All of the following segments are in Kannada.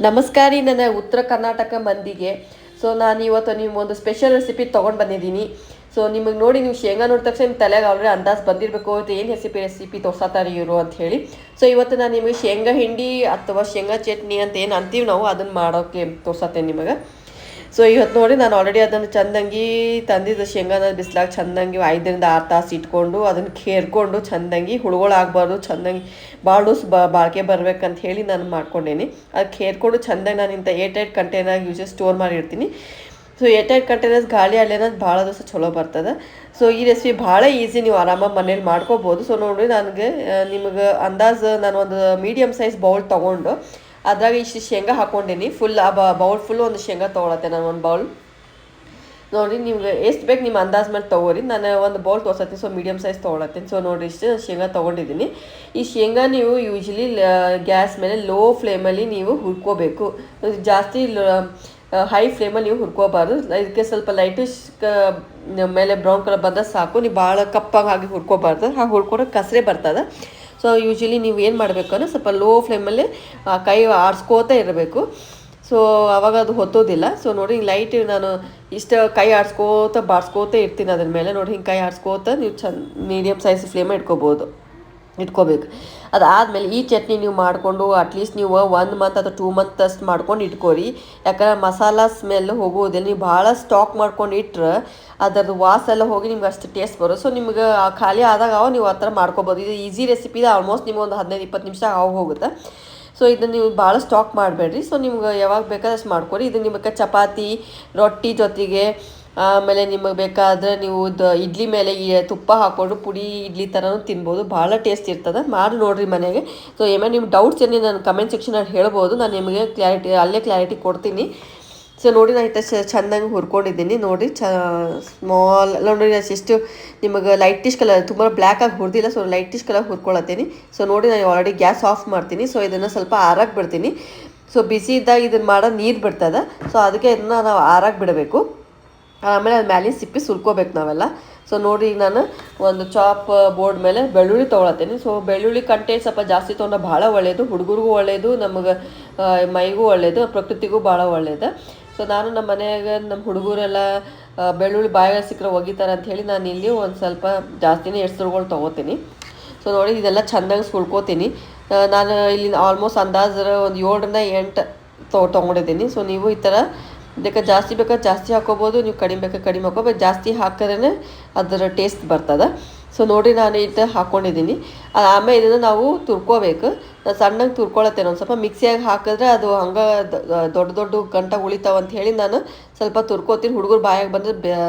ನಮಸ್ಕಾರ ನನ್ನ ಉತ್ತರ ಕರ್ನಾಟಕ ಮಂದಿಗೆ. ಸೊ ನಾನು ಇವತ್ತು ನಿಮ್ಮೊಂದು ಸ್ಪೆಷಲ್ ರೆಸಿಪಿ ತೊಗೊಂಡು ಬಂದಿದ್ದೀನಿ. ಸೊ ನಿಮಗೆ ನೋಡಿ ನೀವು ಶೇಂಗಾ ನೋಡಿದ ತಕ್ಷಣ ನಿಮ್ಮ ತಲೆಗೆ ಆಲ್ರೆಡಿ ಅಂದಾಜು ಬಂದಿರಬೇಕು ಇದು ಏನು ರೆಸಿಪಿ ತೋರ್ಸತ್ತಾರೆ ಇವರು ಅಂತ ಹೇಳಿ. ಸೊ ಇವತ್ತು ನಾನು ನಿಮಗೆ ಶೇಂಗಾ ಹಿಂಡಿ ಅಥವಾ ಶೇಂಗಾ ಚಟ್ನಿ ಅಂತ ಏನು ಅಂತೀವಿ ನಾವು ಅದನ್ನು ಮಾಡೋಕ್ಕೆ ತೋರ್ಸತ್ತೇನೆ ನಿಮಗೆ. ಸೊ ಇವತ್ತು ನೋಡಿ ನಾನು ಆಲ್ರೆಡಿ ಅದನ್ನು ಚೆಂದಂಗಿ ತಂದಿದ್ದು ಶೇಂಗಾನ ಬಿಸಿಲಾಗ ಚೆಂದಂಗಿ 5-6 ತಾಸು ಇಟ್ಕೊಂಡು ಅದನ್ನು ಕೇರ್ಕೊಂಡು ಚೆಂದಂಗಿ ಹುಳುಗಳಾಗಬಾರ್ದು, ಚೆಂದಂಗಿ ಭಾಳ ದಿವ್ಸ ಬಾಳಿಕೆ ಬರ್ಬೇಕಂತ ಹೇಳಿ ನಾನು ಮಾಡ್ಕೊಂಡೇನಿ. ಅದು ಕೇರ್ಕೊಂಡು ಚೆಂದಾಗಿ ನಾನು ಇಂಥ 8 ಕಂಟೈನರ್ ಯೂಸಸ್ ಸ್ಟೋರ್ ಮಾಡಿರ್ತೀನಿ. ಸೊ 8 ಕಂಟೈನರ್ಸ್ ಗಾಳಿ ಅಲ್ಲೇನದು ಭಾಳ ದಿವಸ ಚಲೋ ಬರ್ತದೆ. ಸೊ ಈ ರೆಸಿಪಿ ಭಾಳ ಈಸಿ, ನೀವು ಆರಾಮಾಗಿ ಮನೇಲಿ ಮಾಡ್ಕೋಬೋದು. ಸೊ ನೋಡಿ ನನಗೆ ನಿಮಗೆ ಅಂದಾಜು ನಾನು ಒಂದು ಮೀಡಿಯಮ್ ಸೈಜ್ ಬೌಲ್ ತೊಗೊಂಡು ಅದ್ರಾಗ ಇಷ್ಟು ಶೇಂಗಾ ಹಾಕ್ಕೊಂಡೀನಿ. ಫುಲ್ ಆ ಬೌಲ್ ಫುಲ್ಲು ಒಂದು ಶೇಂಗಾ ತೊಗೊಳತ್ತೆ ನಾನು ಒಂದು ಬೌಲ್. ನೋಡಿ ನಿಮ್ಗೆ ಎಷ್ಟು ಬೇಕು ನಿಮ್ಮ ಅಂದಾಜು ಮೇಲೆ ತೊಗೋರಿ. ನಾನು ಒಂದು ಬೌಲ್ ತೋರ್ಸತ್ತೀನಿ. ಸೊ ಮೀಡಿಯಮ್ ಸೈಜ್ ತೊಗೊಳತ್ತೀನಿ. ಸೊ ನೋಡಿ ಇಷ್ಟು ಶೇಂಗಾ ತೊಗೊಂಡಿದ್ದೀನಿ. ಈ ಶೇಂಗಾ ನೀವು ಯೂಶ್ವಲಿ ಗ್ಯಾಸ್ ಮೇಲೆ ಲೋ ಫ್ಲೇಮಲ್ಲಿ ನೀವು ಹುರ್ಕೋಬೇಕು. ಜಾಸ್ತಿ ಹೈ ಫ್ಲೇಮಲ್ಲಿ ನೀವು ಹುರ್ಕೋಬಾರ್ದು. ಇದಕ್ಕೆ ಸ್ವಲ್ಪ ಲೈಟಿಶ್ ಮೇಲೆ ಬ್ರೌನ್ ಕಲರ್ ಬಂದರೆ ಸಾಕು. ನೀವು ಭಾಳ ಕಪ್ಪಾಗಿ ಹಾಗೆ ಹುರ್ಕೋಬಾರ್ದು. ಹಾಗೆ ಹುರ್ಕೊಂಡ್ರೆ ಕಸರೆ ಬರ್ತದೆ. ಸೊ ಯೂಶ್ವಲಿ ನೀವು ಏನು ಮಾಡಬೇಕು ಅಂದರೆ ಸ್ವಲ್ಪ ಲೋ ಫ್ಲೇಮಲ್ಲಿ ಕೈ ಆಡಿಸ್ಕೋತಾ ಇರಬೇಕು. ಸೊ ಆವಾಗ ಅದು ಹೊತ್ತೋದಿಲ್ಲ. ಸೊ ನೋಡಿ ಲೈಟ್ ನಾನು ಇಷ್ಟು ಕೈ ಆಡಿಸ್ಕೋತಾ ಬಾಡಿಸ್ಕೋತಾ ಇರ್ತೀನಿ ಅದ್ರ ಮೇಲೆ. ನೋಡಿ ಹಿಂಗೆ ಕೈ ಆಡಿಸ್ಕೋತಾ ನೀವು ಮೀಡಿಯಮ್ ಸೈಜ್ ಫ್ಲೇಮ ಇಟ್ಕೋಬೇಕು. ಅದಾದಮೇಲೆ ಈ ಚಟ್ನಿ ನೀವು ಮಾಡಿಕೊಂಡು ಅಟ್ಲೀಸ್ಟ್ ನೀವು 1 ಮಂತ್ ಅಥವಾ 2 ಮಂತ್ ಅಷ್ಟು ಮಾಡ್ಕೊಂಡು ಇಟ್ಕೋರಿ. ಯಾಕಂದ್ರೆ ಮಸಾಲ ಸ್ಮೆಲ್ ಹೋಗೋದಿಲ್ಲ. ನೀವು ಭಾಳ ಸ್ಟಾಕ್ ಮಾಡ್ಕೊಂಡು ಇಟ್ಟರೆ ಅದರದ್ದು ವಾಸ ಎಲ್ಲ ಹೋಗಿ ನಿಮ್ಗೆ ಅಷ್ಟು ಟೇಸ್ಟ್ ಬರೋದು. ಸೊ ನಿಮ್ಗೆ ಖಾಲಿ ಆದಾಗ ನೀವು ಆ ಥರ ಮಾಡ್ಕೊಬೋದು. ಇದು ಈಸಿ ರೆಸಿಪಿ ಇದೆ. ಆಲ್ಮೋಸ್ಟ್ ನಿಮ್ಗೆ ಒಂದು 15-20 ನಿಮಿಷ ಹೋಗುತ್ತೆ. ಸೊ ಇದನ್ನು ನೀವು ಭಾಳ ಸ್ಟಾಕ್ ಮಾಡಬೇಡ್ರಿ. ಸೊ ನಿಮ್ಗೆ ಯಾವಾಗ ಬೇಕಾದಷ್ಟು ಮಾಡ್ಕೊರಿ. ಇದು ನಿಮಗೆ ಚಪಾತಿ ರೊಟ್ಟಿ ಜೊತೆಗೆ, ಆಮೇಲೆ ನಿಮಗೆ ಬೇಕಾದರೆ ನೀವು ಇಡ್ಲಿ ಮೇಲೆ ತುಪ್ಪ ಹಾಕ್ಕೊಂಡು ಪುಡಿ ಇಡ್ಲಿ ಥರನೂ ತಿನ್ಬೋದು. ಭಾಳ ಟೇಸ್ಟ್ ಇರ್ತದೆ. ಮಾಡಿ ನೋಡಿರಿ ಮನೆಗೆ. ಸೊ ಏನೇ ನಿಮ್ಮ ಡೌಟ್ಸ್ ಏನೇ ನಾನು ಕಮೆಂಟ್ ಸೆಕ್ಷನಲ್ಲಿ ಹೇಳ್ಬೋದು. ನಾನು ನಿಮಗೆ ಅಲ್ಲೇ ಕ್ಲಾರಿಟಿ ಕೊಡ್ತೀನಿ. ಸೊ ನೋಡಿ ನಾನು ಇಷ್ಟ ಚೆಂದಾಗಿ ಹುರ್ಕೊಂಡಿದ್ದೀನಿ. ನೋಡಿ ಸ್ಮಾಲ್ ನೋಡಿ ಎಷ್ಟು ನಿಮಗೆ ಲೈಟಿಶ್ ಕಲರ್, ತುಂಬ ಬ್ಲ್ಯಾಕಾಗಿ ಹುರಿದಿಲ್ಲ. ಸೊ ಲೈಟಿಶ್ ಕಲರ್ ಹುರ್ಕೊಳತ್ತೀನಿ. ಸೊ ನೋಡಿ ನಾನು ಆಲ್ರೆಡಿ ಗ್ಯಾಸ್ ಆಫ್ ಮಾಡ್ತೀನಿ. ಸೊ ಇದನ್ನು ಸ್ವಲ್ಪ ಆರಾಗಿ ಬಿಡ್ತೀನಿ. ಸೊ ಬಿಸಿ ಇದ್ದಾಗ ಇದನ್ನು ಮಾಡೋ ನೀರು ಬಿಡ್ತದೆ. ಸೊ ಅದಕ್ಕೆ ಇದನ್ನು ನಾವು ಆರಾಗಿ ಬಿಡಬೇಕು. ಆಮೇಲೆ ಅದು ಮ್ಯಾಲಿನ ಸಿಪ್ಪಿ ಸುಲ್ಕೋಬೇಕು ನಾವೆಲ್ಲ. ಸೊ ನೋಡಿ ಈಗ ನಾನು ಒಂದು ಚಾಪ್ ಬೋರ್ಡ್ ಮೇಲೆ ಬೆಳ್ಳುಳ್ಳಿ ತೊಗೊಳತ್ತೀನಿ. ಸೊ ಬೆಳ್ಳುಳ್ಳಿ ಕಂಟೆಂಟ್ ಸ್ವಲ್ಪ ಜಾಸ್ತಿ ತೊಗೊಂಡ್ರೆ ಭಾಳ ಒಳ್ಳೆಯದು. ಹುಡುಗರಿಗೂ ಒಳ್ಳೆಯದು, ನಮಗೆ ಮೈಗೂ ಒಳ್ಳೆಯದು, ಪ್ರಕೃತಿಗೂ ಭಾಳ ಒಳ್ಳೆಯದು. ಸೊ ನಾನು ನಮ್ಮ ಮನೆಯಾಗ ನಮ್ಮ ಹುಡುಗರೆಲ್ಲ ಬೆಳ್ಳುಳ್ಳಿ ಬಾಯಿಗೆ ಸಿಕ್ಕರೆ ಒಗಿತಾರೆ ಅಂಥೇಳಿ ನಾನು ಇಲ್ಲಿ ಒಂದು ಸ್ವಲ್ಪ ಜಾಸ್ತಿನೇ ಎಡ್ಸುಗಳು ತೊಗೋತೀನಿ. ಸೊ ನೋಡಿ ಇದೆಲ್ಲ ಚೆಂದಾಗಿ ಸುಲ್ಕೋತೀನಿ. ನಾನು ಇಲ್ಲಿ ಆಲ್ಮೋಸ್ಟ್ ಅಂದಾಜು ಒಂದು 7-8 ತೊಗೊಂಡಿದ್ದೀನಿ. ಸೊ ನೀವು ಈ ಥರ ಜಾಸ್ತಿ ಬೇಕಾದ್ರೆ ಜಾಸ್ತಿ ಹಾಕೋಬೋದು, ನೀವು ಕಡಿಮೆ ಬೇಕಾದ್ರೆ ಕಡಿಮೆ ಹಾಕೋಬೇಕು. ಜಾಸ್ತಿ ಹಾಕಿದ್ರೆ ಅದರ ಟೇಸ್ಟ್ ಬರ್ತದೆ. ಸೊ ನೋಡಿ ನಾನು ಇದು ಹಾಕ್ಕೊಂಡಿದ್ದೀನಿ. ಆಮೇಲೆ ಇದನ್ನು ನಾವು ತುರ್ಕೋಬೇಕು. ನಾನು ಸಣ್ಣಗೆ ತುರ್ಕೊಳತ್ತೇನೆ. ಒಂದು ಸ್ವಲ್ಪ ಮಿಕ್ಸಿಯಾಗಿ ಹಾಕಿದ್ರೆ ಅದು ಹಂಗೆ ದೊಡ್ಡ ಗಂಟ ಉಳಿತಾವಂತ ಹೇಳಿ ನಾನು ಸ್ವಲ್ಪ ತುರ್ಕೋತೀನಿ. ಹುಡುಗರು ಬಾಯಾಗಿ ಬಂದರೆ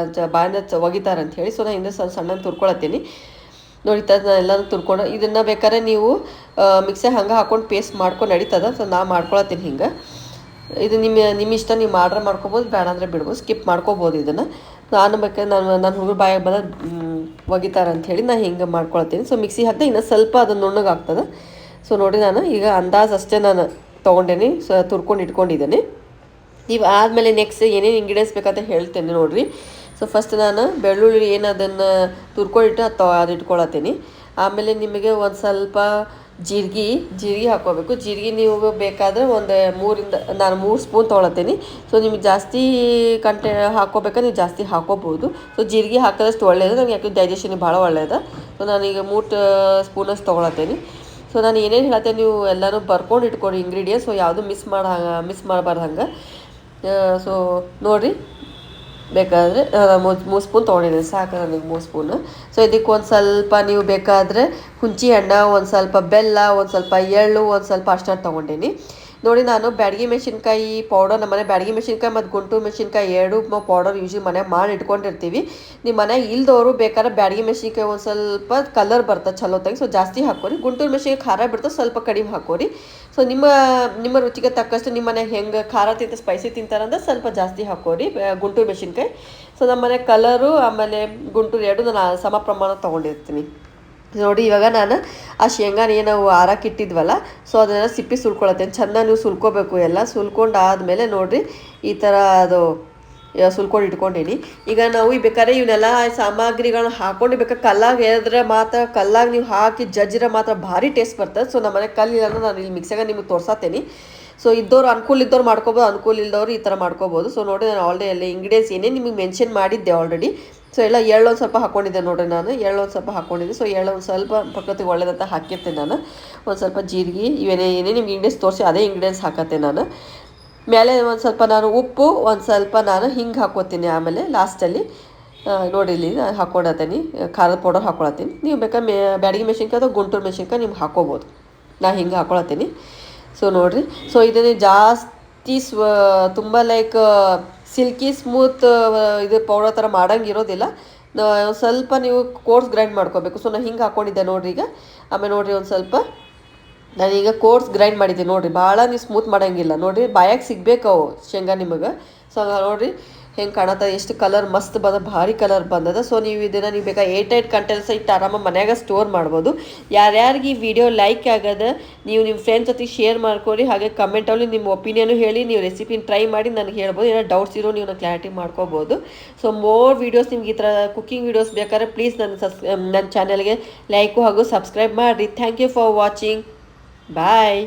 ಬಾಯಿಂದ ಒಗಿತಾರೆ ಅಂಥೇಳಿ. ಸೊ ನಾನು ಇನ್ನೂ ಸಣ್ಣಗೆ ತುರ್ಕೊಳತ್ತೀನಿ. ನೋಡಿ ನಾನು ಎಲ್ಲನೂ ತುರ್ಕೊಂಡು ಇದನ್ನು ಬೇಕಾದ್ರೆ ನೀವು ಮಿಕ್ಸಿಯಾಗಿ ಹಂಗೆ ಹಾಕ್ಕೊಂಡು ಪೇಸ್ಟ್ ಮಾಡ್ಕೊಂಡು ನಡೀತದೆ. ಸೊ ನಾನು ಮಾಡ್ಕೊಳತ್ತೀನಿ ಹಿಂಗೆ. ಇದು ನಿಮ್ಮ ಇಷ್ಟ, ನೀವು ಮಾಡ್ಕೊಬೋದು, ಬೇಡ ಅಂದರೆ ಬಿಡ್ಬೋದು, ಸ್ಕಿಪ್ ಮಾಡ್ಕೋಬೋದು. ಇದನ್ನು ನಾನು ಬೇಕಾದ್ರೆ ನನ್ನ ಹುಡುಗರು ಬಾಯಾಗಿ ಬಂದರೆ ಒಗಿತಾರೆ ಅಂಥೇಳಿ ನಾನು ಹಿಂಗೆ ಮಾಡ್ಕೊಳ್ತೀನಿ. ಸೊ ಮಿಕ್ಸಿ ಹಾಕಿದೆ ಇನ್ನೂ ಸ್ವಲ್ಪ ಅದು ನುಣ್ಣಗಾಗ್ತದೆ. ಸೊ ನೋಡಿ ನಾನು ಈಗ ಅಂದಾಜು ಅಷ್ಟೇ ನಾನು ತೊಗೊಂಡೇನಿ. ಸೊ ತುರ್ಕೊಂಡು ಇಟ್ಕೊಂಡಿದ್ದೇನೆ. ನೀವು ಆದಮೇಲೆ ನೆಕ್ಸ್ಟ್ ಏನೇನು ಇಂಗ್ರೀಡಿಯೆಂಟ್ಸ್ ಬೇಕಂತ ಹೇಳ್ತೇನೆ ನೋಡಿರಿ. ಸೊ ಫಸ್ಟ್ ನಾನು ಬೆಳ್ಳುಳ್ಳಿ ಏನು ಅದನ್ನು ತುರ್ಕೊಂಡಿಟ್ಟು ಅದು ಇಟ್ಕೊಳತ್ತೀನಿ. ಆಮೇಲೆ ನಿಮಗೆ ಒಂದು ಸ್ವಲ್ಪ ಜೀರಿಗೆ ಹಾಕ್ಕೋಬೇಕು. ಜೀರಿಗೆ ನೀವು ಬೇಕಾದರೆ ಒಂದು 3 ಸ್ಪೂನ್ ತೊಗೊಳತ್ತೀನಿ. ಸೊ ನಿಮಗೆ ಜಾಸ್ತಿ ಹಾಕ್ಕೋಬೇಕಾದ್ರೆ ನೀವು ಜಾಸ್ತಿ ಹಾಕ್ಕೋಬೋದು. ಸೊ ಜೀರಿಗೆ ಹಾಕಿದಷ್ಟು ಒಳ್ಳೆಯದು. ನನಗೆ ಯಾಕೆ ಡೈಜೆಷನ್ ಭಾಳ ಒಳ್ಳೆಯದು. ಸೊ ನಾನೀಗ 3 ಸ್ಪೂನಷ್ಟು ತೊಗೊಳತ್ತೀನಿ. ಸೊ ನಾನು ಏನೇನು ಹೇಳತ್ತೇನೆ ನೀವು ಎಲ್ಲನೂ ಬರ್ಕೊಂಡು ಇಟ್ಕೊಡಿ ಇಂಗ್ರೀಡಿಯೆಂಟ್ಸ್. ಸೊ ಯಾವುದು ಮಿಸ್ ಮಾಡಬಾರ್ದು ಹಂಗೆ. ಸೊ ನೋಡಿರಿ, ಬೇಕಾದರೆ 3 ಸ್ಪೂನ್ ತೊಗೊಂಡಿದ್ದೀನಿ, ಸಾಕು ನನಗೆ 3 ಸ್ಪೂನು. ಸೊ ಇದಕ್ಕೆ ಒಂದು ಸ್ವಲ್ಪ ನೀವು ಬೇಕಾದರೆ ಹುಂಚಿ ಹಣ್ಣು, ಒಂದು ಸ್ವಲ್ಪ ಬೆಲ್ಲ, ಒಂದು ಸ್ವಲ್ಪ ಎಳ್ಳು, ಒಂದು ಸ್ವಲ್ಪ ಅರ್ಶಿಣ ತೊಗೊಂಡೀನಿ. ನೋಡಿ ನಾನು ಬ್ಯಾಡಗಿ ಮೆಣಸಿನ್ಕಾಯಿ ಪೌಡರ್, ನಮ್ಮ ಮನೆ ಬ್ಯಾಡಗಿ ಮೆಣಸಿನ್ಕಾಯಿ ಮತ್ತು ಗುಂಟೂರು ಮೆಣಸಿನ್ಕಾಯಿ 2 ಪೌಡರ್ ಯೂಶ್ವಲಿ ಮನೆಯಾಗ ಮಾಡಿ ಇಟ್ಕೊಂಡಿರ್ತೀವಿ. ನಿಮ್ಮ ಮನೆಯಾಗ ಇಲ್ದವರು ಬೇಕಾದ್ರೆ ಬ್ಯಾಡಗಿ ಮೆಣಸಿನ್ಕಾಯಿ ಒಂದು ಸ್ವಲ್ಪ ಕಲರ್ ಬರ್ತದೆ ಚಲೋತ್ತಾಗಿ. ಸೊ ಜಾಸ್ತಿ ಹಾಕೋರಿ. ಗುಂಟೂರು ಮೆಣಸಿನ್ಕಾಯಿ ಖಾರ ಬಿಡ್ತದೆ, ಸ್ವಲ್ಪ ಕಡಿಮೆ ಹಾಕೋರಿ. ಸೊ ನಿಮ್ಮ ರುಚಿಗೆ ತಕ್ಕಷ್ಟು ನಿಮ್ಮ ಮನೆಯಾಗ ಹೆಂಗೆ ಖಾರ ಸ್ಪೈಸಿ ತಿಂತಾರಂದ್ರೆ ಸ್ವಲ್ಪ ಜಾಸ್ತಿ ಹಾಕೋರಿ ಗುಂಟೂರು ಮೆಣಸಿನ್ಕಾಯಿ. ಸೊ ನಮ್ಮ ಮನೆ ಕಲರು ಆಮೇಲೆ ಗುಂಟೂರು 2 ನಾನು ಸಮ ಪ್ರಮಾಣ ತೊಗೊಂಡಿರ್ತೀನಿ. ನೋಡಿ ಇವಾಗ ನಾನು ಆ ಶೇಂಗಾನ ನಾವು ಆರಾಕಿಟ್ಟಿದ್ವಲ್ಲ, ಸೊ ಅದನ್ನು ಸಿಪ್ಪಿ ಸುಲ್ಕೊಳತ್ತೇನೆ. ಚೆನ್ನಾಗಿ ನೀವು ಸುಲ್ಕೋಬೇಕು. ಎಲ್ಲ ಸುಲ್ಕೊಂಡು ಆದಮೇಲೆ ನೋಡಿರಿ ಈ ಥರ ಅದು ಸುಲ್ಕೊಂಡು ಇಟ್ಕೊಂಡೀನಿ. ಈಗ ನಾವು ಬೇಕಾದ್ರೆ ಇವನ್ನೆಲ್ಲ ಸಾಮಗ್ರಿಗಳನ್ನ ಹಾಕೊಂಡು ಬೇಕಾದ್ರೆ ಕಲ್ಲಾಗ ಎದ್ರೆ ಮಾತ್ರ, ಕಲ್ಲಾಗ ನೀವು ಹಾಕಿ ಜಜ್ಜಿರ ಮಾತ್ರ ಭಾರಿ ಟೇಸ್ಟ್ ಬರ್ತದೆ. ಸೊ ನಮ್ಮ ಮನೆ ಕಲ್ಲಿಲ್ಲ, ನಾನು ಇಲ್ಲಿ ಮಿಕ್ಸಾಗ ನಿಮಗೆ ತೋರ್ಸತ್ತೇನೆ. ಸೊ ಇದ್ದವ್ರು ಅನುಕೂಲ ಇದ್ದವ್ರು ಮಾಡ್ಕೋಬೋದು, ಅನುಕೂಲ ಇಲ್ಲದವ್ರು ಈ ಥರ ಮಾಡ್ಕೋಬೋದು. ಸೊ ನೋಡಿ ನಾನು ಆಲ್ರೆಡಿ ಎಲ್ಲ ಇಂಗ್ರೀಡಿಯೆಂಟ್ಸ್ ಏನೇ ನಿಮಗೆ ಮೆನ್ಷನ್ ಮಾಡಿದ್ದೆ ಆಲ್ರೆಡಿ. ಸೊ ಎಲ್ಲ ಎಳ್ಳು ಒಂದು ಸ್ವಲ್ಪ ಹಾಕ್ಕೊಂಡಿದ್ದೆ ನೋಡಿರಿ, ನಾನು ಎಳ್ಳು ಒಂದು ಸ್ವಲ್ಪ ಹಾಕ್ಕೊಂಡಿದ್ದೆ. ಸೊ ಎಳ್ಳು ಒಂದು ಸ್ವಲ್ಪ ಪ್ರಕೃತಿಗೆ ಒಳ್ಳೇದಂತ ಹಾಕಿರ್ತೀನಿ ನಾನು. ಒಂದು ಸ್ವಲ್ಪ ಜೀರಿಗೆ ಏನೇ ನಿಮ್ಗೆ ಇಂಗ್ರೀಡಿಯೆಂಟ್ಸ್ ತೋರಿಸಿ ಅದೇ ಇಂಗ್ರೀಡಿಯೆಂಟ್ಸ್ ಹಾಕತ್ತೆ ನಾನು. ಮೇಲೆ ಒಂದು ಸ್ವಲ್ಪ ನಾನು ಉಪ್ಪು, ಒಂದು ಸ್ವಲ್ಪ ನಾನು ಹಿಂಗೆ ಹಾಕ್ಕೋತೀನಿ. ಆಮೇಲೆ ಲಾಸ್ಟಲ್ಲಿ ನೋಡಿ ಇಲ್ಲಿ ನಾನು ಹಾಕ್ಕೊಳತ್ತೀನಿ, ಖಾರದ ಪೌಡರ್ ಹಾಕ್ಕೊಳತ್ತೀನಿ. ನೀವು ಬೇಕಾದ್ರೆ ಬ್ಯಾಡಗಿ ಮೆಣಸಿನ್ಕಾಯಿ ಅಥವಾ ಗುಂಟೂರು ಮೆಣಸಿನ್ಕಾಯಿ ನಿಮ್ಗೆ ಹಾಕ್ಕೋಬೋದು. ನಾನು ಹಿಂಗೆ ಹಾಕ್ಕೊಳತ್ತೀನಿ. ಸೊ ನೋಡಿರಿ, ಸೊ ಇದನ್ನೇ ಜಾಸ್ತಿ ತುಂಬ ಲೈಕ್ ಸಿಲ್ಕಿ ಸ್ಮೂತ್ ಇದು ಪೌಡರ್ ಥರ ಮಾಡೋಂಗಿರೋದಿಲ್ಲ. ಸ್ವಲ್ಪ ನೀವು ಕೋರ್ಸ್ ಗ್ರೈಂಡ್ ಮಾಡ್ಕೋಬೇಕು. ಸೊ ನಾನು ಹಿಂಗೆ ಹಾಕ್ಕೊಂಡಿದ್ದೆ ನೋಡಿರಿ ಈಗ. ಆಮೇಲೆ ನೋಡಿರಿ ಒಂದು ಸ್ವಲ್ಪ ನಾನೀಗ ಕೋರ್ಸ್ ಗ್ರೈಂಡ್ ಮಾಡಿದ್ದೀನಿ ನೋಡಿರಿ. ಭಾಳ ನೀವು ಸ್ಮೂತ್ ಮಾಡೋಂಗಿಲ್ಲ ನೋಡಿರಿ, ಬಾಯಾಗಿ ಸಿಗಬೇಕು ಅವು ಶೇಂಗಾ ನಿಮಗೆ. ಸೊ ನೋಡಿರಿ ಹೆಂಗೆ ಕಾಣತ್ತ, ಎಷ್ಟು ಕಲರ್ ಮಸ್ತ್ ಬಂದ, ಭಾರಿ ಕಲರ್ ಬಂದದ. ಸೊ ನೀವು ಇದನ್ನು ನೀವು ಬೇಕಾ 8 ಕಂಟೈನರ್ಸ್ ಇಟ್ಟು ಆರಾಮಾಗಿ ಮನ್ಯಾಗ ಸ್ಟೋರ್ ಮಾಡ್ಬೋದು. ಯಾರ್ಯಾರಿಗೆ ಈ ವಿಡಿಯೋ ಲೈಕ್ ಆಗದ ನೀವು ನಿಮ್ಮ ಫ್ರೆಂಡ್ಸ್ ಜೊತೆ ಶೇರ್ ಮಾಡ್ಕೊರಿ. ಹಾಗೆ ಕಮೆಂಟಲ್ಲಿ ನಿಮ್ಮ ಒಪಿನಿಯನು ಹೇಳಿ, ನೀವು ರೆಸಿಪಿನ ಟ್ರೈ ಮಾಡಿ ನನಗೆ ಹೇಳ್ಬೋದು. ಏನೋ ಡೌಟ್ಸ್ ಇರೋ ನೀವು ಕ್ಲಾರಿಟಿ ಮಾಡ್ಕೋಬೋದು. ಸೊ ಮೋರ್ ವೀಡಿಯೋಸ್ ನಿಮ್ಗೆ ಈ ಥರ ಕುಕ್ಕಿಂಗ್ ವೀಡಿಯೋಸ್ ಬೇಕಾದ್ರೆ ಪ್ಲೀಸ್ ನನ್ನ ಚಾನಲ್ಗೆ ಲೈಕು ಹಾಗೂ ಸಬ್ಸ್ಕ್ರೈಬ್ ಮಾಡಿರಿ. Thank you for watching. Bye.